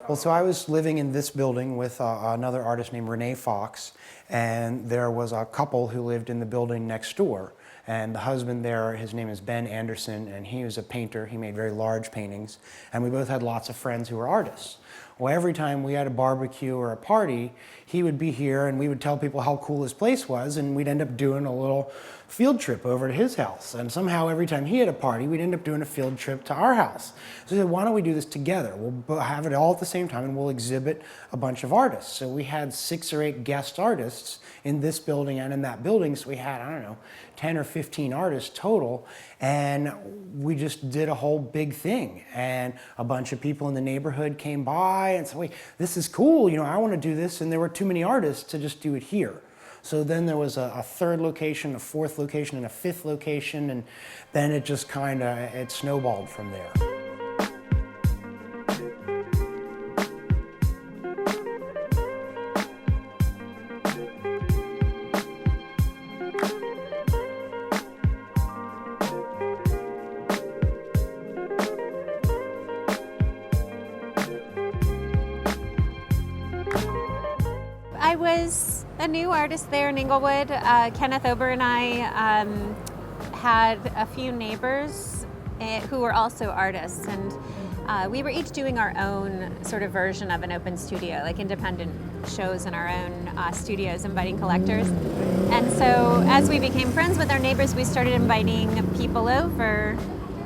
Well, so I was living in this building with another artist named Renee Fox, and there was a couple who lived in the building next door. And the husband there, his name is Ben Anderson, and he was a painter. He made very large paintings, and we both had lots of friends who were artists. Well, every time we had a barbecue or a party, he would be here and we would tell people how cool his place was, and we'd end up doing a little field trip over to his house. And somehow every time he had a party, we'd end up doing a field trip to our house. So we said, why don't we do this together? We'll have it all at the same time and we'll exhibit a bunch of artists. So we had 6 or 8 guest artists in this building and in that building. So we had, I don't know, 10 or 15 artists total, and we just did a whole big thing. And a bunch of people in the neighborhood came by and said, wait, this is cool, you know, I want to do this, and there were too many artists to just do it here. So then there was a 3rd location, a 4th location, and a 5th location, and then it just kind of, it snowballed from there. I was a new artist there in Inglewood. Kenneth Ober and I had a few neighbors who were also artists, and we were each doing our own sort of version of an open studio, like independent shows in our own studios, inviting collectors. And so as we became friends with our neighbors, we started inviting people over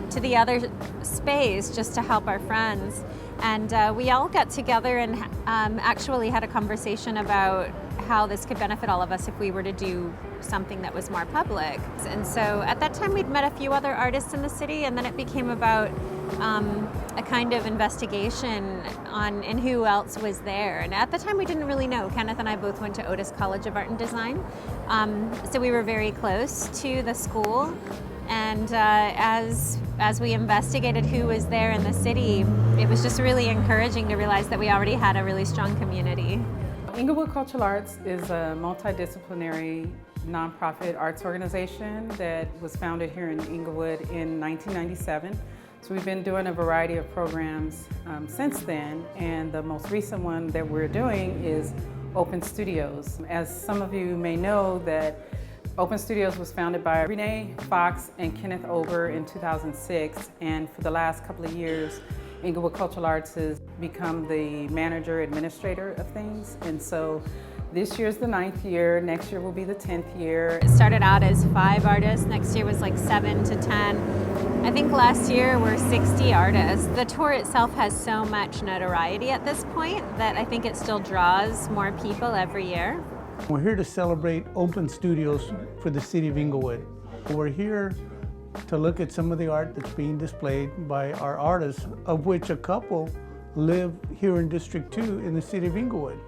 to the other space just to help our friends. And we all got together and actually had a conversation about how this could benefit all of us if we were to do something that was more public. And so at that time we'd met a few other artists in the city, and then it became about a kind of investigation on who else was there. And at the time we didn't really know. Kenneth and I both went to Otis College of Art and Design, so we were very close to the school. And as we investigated who was there in the city, it was just really encouraging to realize that we already had a really strong community. Inglewood Cultural Arts is a multidisciplinary nonprofit arts organization that was founded here in Inglewood in 1997. So we've been doing a variety of programs since then, and the most recent one that we're doing is Open Studios. As some of you may know, that Open Studios was founded by Renee Fox and Kenneth Ober in 2006, and for the last couple of years, Inglewood Cultural Arts has become the manager administrator of things. And so this year's the 9th year, next year will be the 10th year. It started out as 5 artists, next year was like 7 to 10. I think last year were 60 artists. The tour itself has so much notoriety at this point that I think it still draws more people every year. We're here to celebrate Open Studios for the city of Inglewood. We're here to look at some of the art that's being displayed by our artists, of which a couple live here in District 2 in the city of Inglewood.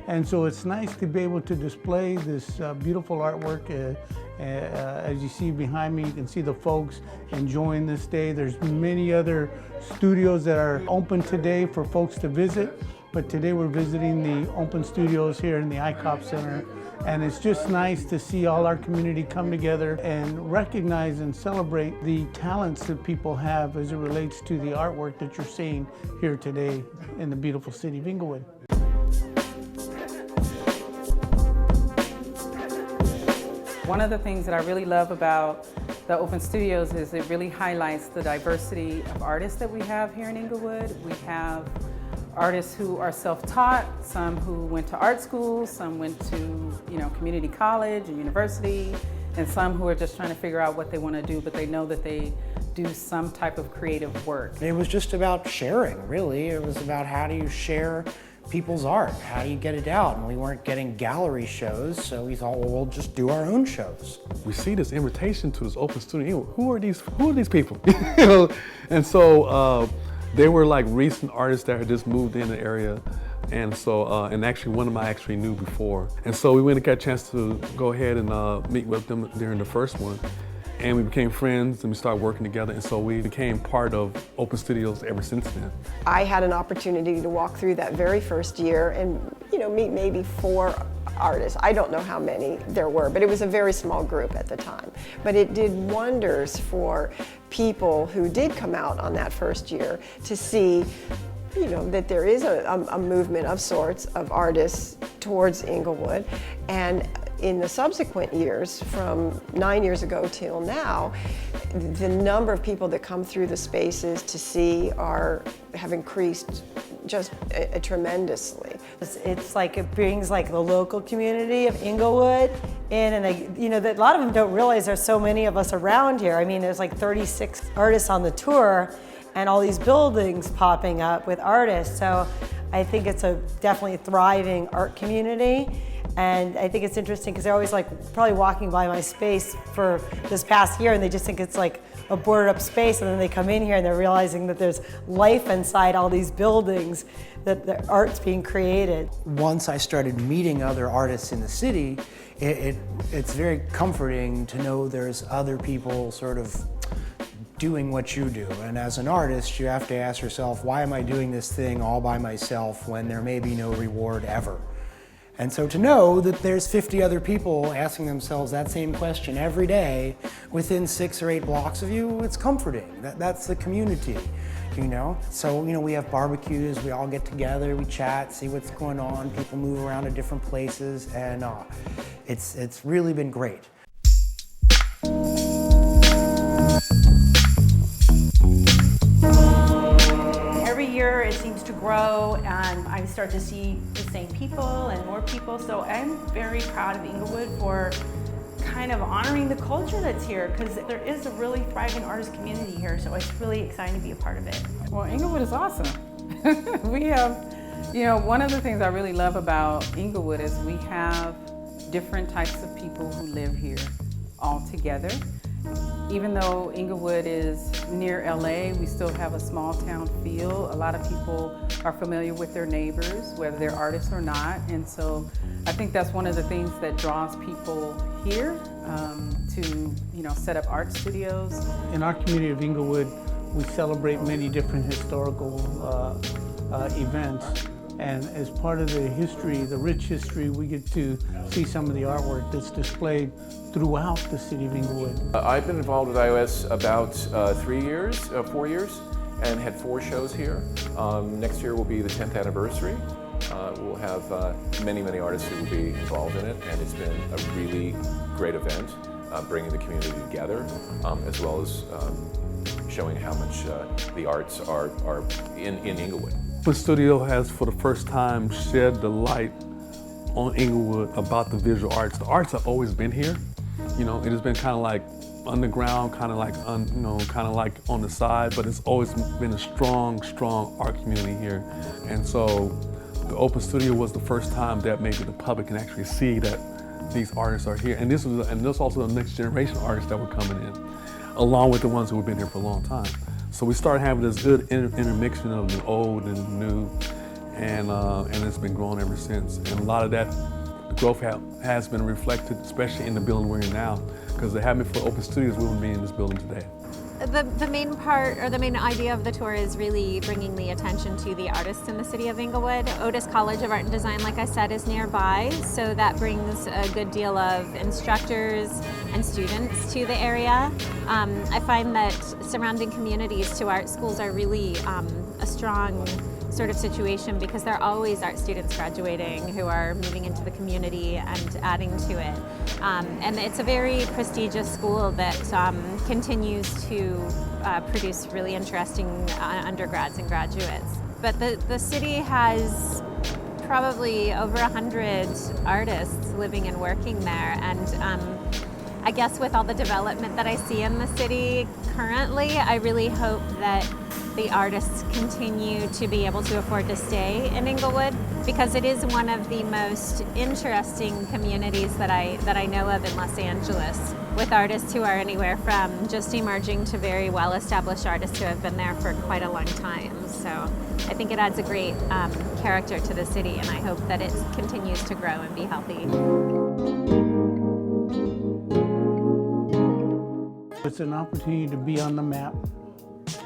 And so it's nice to be able to display this beautiful artwork. As you see behind me, you can see the folks enjoying this day. There's many other studios that are open today for folks to visit. But today we're visiting the Open Studios here in the ICOP Center. And it's just nice to see all our community come together and recognize and celebrate the talents that people have as it relates to the artwork that you're seeing here today in the beautiful city of Inglewood. One of the things that I really love about the Open Studios is it really highlights the diversity of artists that we have here in Inglewood. We have artists who are self-taught, some who went to art school, some went to community college and university, and some who are just trying to figure out what they want to do, but they know that they do some type of creative work. It was just about sharing, really. It was about how do you share people's art? How do you get it out? And we weren't getting gallery shows, so we thought, well, we'll just do our own shows. We see this invitation to this open studio. Who are these people? You know? And so they were like recent artists that had just moved in the area. And so, and actually one of them I actually knew before. And so we went and got a chance to go ahead and meet with them during the first one. And we became friends and we started working together. And so we became part of Open Studios ever since then. I had an opportunity to walk through that very first year and meet maybe 4 artists. I don't know how many there were, but it was a very small group at the time. But it did wonders for people who did come out on that first year to see you know, that there is a movement of sorts of artists towards Inglewood. And in the subsequent years, from 9 years ago till now, the number of people that come through the spaces to see have increased just tremendously. It's like it brings like the local community of Inglewood in, and a lot of them don't realize there's so many of us around here. I mean, there's like 36 artists on the tour, and all these buildings popping up with artists. So I think it's definitely a thriving art community. And I think it's interesting because they're always like probably walking by my space for this past year, and they just think it's like a boarded up space, and then they come in here and they're realizing that there's life inside all these buildings, that the art's being created. Once I started meeting other artists in the city, it's very comforting to know there's other people sort of doing what you do. And as an artist, you have to ask yourself, why am I doing this thing all by myself when there may be no reward ever? And so to know that there's 50 other people asking themselves that same question every day within 6 or 8 blocks of you, it's comforting. That's the community, you know? So, you know, we have barbecues, we all get together, we chat, see what's going on, people move around to different places, and it's really been great. Every year it seems to grow, and I start to see the same people and more people. So I'm very proud of Inglewood for kind of honoring the culture that's here, because there is a really thriving artist community here. So it's really exciting to be a part of it. Well, Inglewood is awesome. We have, you know, one of the things I really love about Inglewood is we have different types of people who live here all together. Even though Inglewood is near LA, we still have a small town feel. A lot of people are familiar with their neighbors, whether they're artists or not. And so I think that's one of the things that draws people here to, you know, set up art studios. In our community of Inglewood, we celebrate many different historical events. And as part of the history, the rich history, we get to see some of the artwork that's displayed throughout the city of Inglewood. I've been involved with iOS about 4 years, and had 4 shows here. Next year will be the 10th anniversary. We'll have many artists who will be involved in it, and it's been a really great event, bringing the community together, as well as showing how much the arts are in Inglewood. The studio has, for the first time, shed the light on Inglewood about the visual arts. The arts have always been here. You know, it has been kind of like underground, kind of like on the side, but it's always been a strong art community here. And so the Open Studio was the first time that maybe the public can actually see that these artists are here. And there's also the next generation artists that were coming in, along with the ones who have been here for a long time. So we started having this good intermixing of the old and the new, and it's been growing ever since. And a lot of that, the growth has been reflected, especially in the building we're in now, because they haven't been for Open Studios, we wouldn't be in this building today. The main part, or the main idea of the tour, is really bringing the attention to the artists in the city of Inglewood. Otis College of Art and Design, like I said, is nearby, so that brings a good deal of instructors and students to the area. I find that surrounding communities to art schools are really a strong sort of situation, because there are always art students graduating who are moving into the community and adding to it. And it's a very prestigious school that continues to produce really interesting undergrads and graduates. But the city has probably over 100 artists living and working there, and I guess with all the development that I see in the city currently, I really hope that the artists continue to be able to afford to stay in Inglewood, because it is one of the most interesting communities that I know of in Los Angeles, with artists who are anywhere from just emerging to very well-established artists who have been there for quite a long time. So I think it adds a great character to the city, and I hope that it continues to grow and be healthy. It's an opportunity to be on the map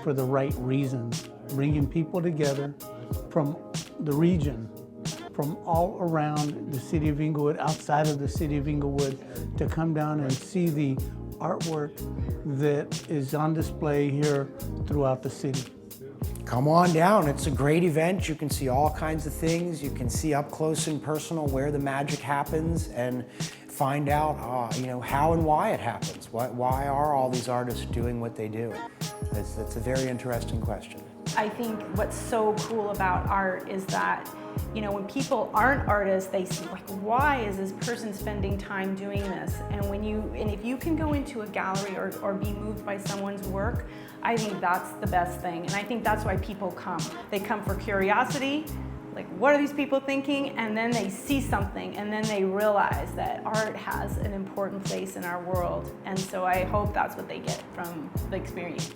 for the right reasons, bringing people together from the region, from all around the city of Inglewood, outside of the city of Inglewood, to come down and see the artwork that is on display here throughout the city. come on down. It's a great event. You can see all kinds of things. You can see up close and personal where the magic happens and find out, you know, how and why it happens. Why are all these artists doing what they do? It's a very interesting question. I think what's so cool about art is that, you know, when people aren't artists, they see like, why is this person spending time doing this? And if you can go into a gallery or be moved by someone's work, I think that's the best thing. And I think that's why people come. They come for curiosity, like what are these people thinking? And then they see something and then they realize that art has an important place in our world. And so I hope that's what they get from the experience.